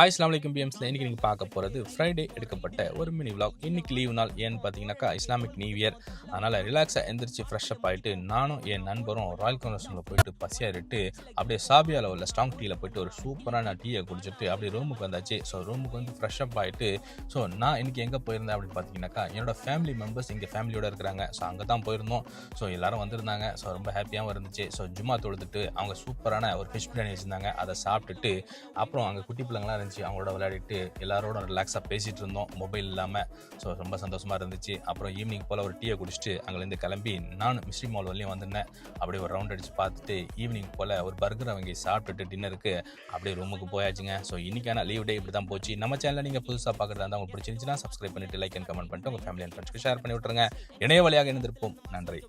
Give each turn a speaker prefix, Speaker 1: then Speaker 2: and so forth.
Speaker 1: Hi அஸ்ஸலாமு அலைக்கும் பிஎம்ஸ்ல இன்னைக்கு நீங்கள் பார்க்க போகிறது ஃப்ரைடே எடுக்கப்பட்ட ஒரு மினி vlog. இன்னைக்கு லீவ் நாள் ஏன்னு பார்த்தீங்கன்னாக்கா இஸ்லாமிக் நியூ இயர். அதனால் ரிலாக்ஸாக எந்திரிச்சு ஃப்ரெஷ்அப் ஆகிட்டு நானும் என் நண்பரும் ராயல் கான்வர்ஷனில் போயிட்டு பசியாரிட்டு அப்படியே சாபியாவில் உள்ள ஸ்ட்ராங் டீயில் போயிட்டு ஒரு சூப்பரான டீயை குடிச்சிட்டு அப்படியே ரூமுக்கு வந்தாச்சு. ஸோ ரூமுக்கு வந்து ஃப்ரெஷ்அப் ஆகிட்டு ஸோ நான் இன்னைக்கு எங்கே போயிருந்தேன் அப்படின்னு பார்த்தீங்கன்னாக்கா என்னோட ஃபேமிலி மெம்பர்ஸ் இங்கே ஃபேமிலியோட இருக்கிறாங்க. ஸோ அங்கே தான் போயிருந்தோம். ஸோ எல்லாரும் வந்திருந்தாங்க. ஸோ ரொம்ப ஹாப்பியாகவும் இருந்துச்சு. ஸோ ஜும்மா தொழுதுட்டு அவங்க சூப்பரான ஒரு ஃபிஷ் பிரியாணி வச்சுருந்தாங்க. அதை சாப்பிட்டுட்டு அப்புறம் அங்கே குட்டி பிள்ளைங்களாம் இருந்துச்சு. அவங்களோட விளையாடிட்டு எல்லாரோட ரிலாக்ஸாக பேசிகிட்டு இருந்தோம், மொபைல் இல்லாமல். ஸோ ரொம்ப சந்தோஷமாக இருந்துச்சு. அப்புறம் ஈவினிங் போல் ஒரு டீயை குடிச்சிட்டு அங்கேருந்து கிளம்பி நான் மிஸ்ட்ரி மால் வரலையும் வந்திருந்தேன். அப்படியே ஒரு ரவுண்ட் அடித்து பார்த்துட்டு ஈவினிங் போல் ஒரு பர்கர் வாங்கி சாப்பிட்டுட்டு டின்னருக்கு அப்படியே ரூமுக்கு போயாச்சுங்க. ஸோ இன்றைக்கான லீவ் டே இப்படி தான் போச்சு. நம்ம சேனலில் நீங்கள் புதுசாக பார்க்குறதா இருந்தால் உங்களுக்கு பிடிச்சிருந்துச்சுன்னா சப்ஸ்கிரைப் பண்ணிவிட்டு லைக் அண்ட் கமெண்ட் பண்ணிட்டு உங்கள் ஃபேமிலி அண்ட் ஃப்ரெண்ட்ஸ்க்கு ஷேர் பண்ணி விட்டுருங்க. இணைய வழியாக இணைந்திருப்போம். நன்றி.